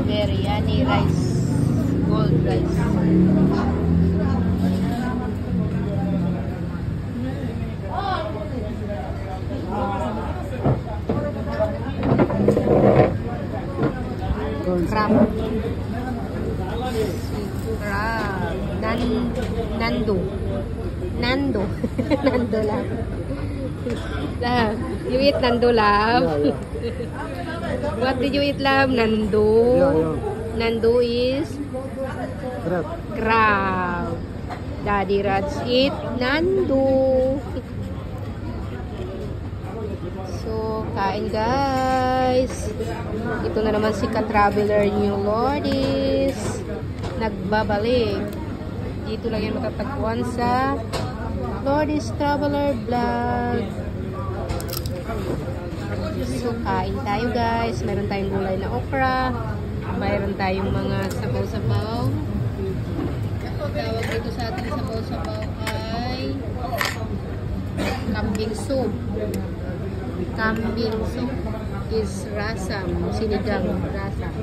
Biryani rice. Gold rice. Crab. Crab. Nando. Nando. Nando lang. You eat Nando, love? What did you eat, love? Nando. Nando is crab. Daddy Rats eat Nando. So, kain guys. Ito na naman si ka-traveler niyo, Lourdes. Nagbabalik. Dito lang yan matatagpuan sa Lourdes Traveler Vlog. So, kain tayo guys. Meron tayong gulay na okra. Mayroon tayong mga sabaw-sabaw. Tawag dito sa ating sabaw-sabaw ay kambing soup. Kambing soup is rasam, sinigang rasam.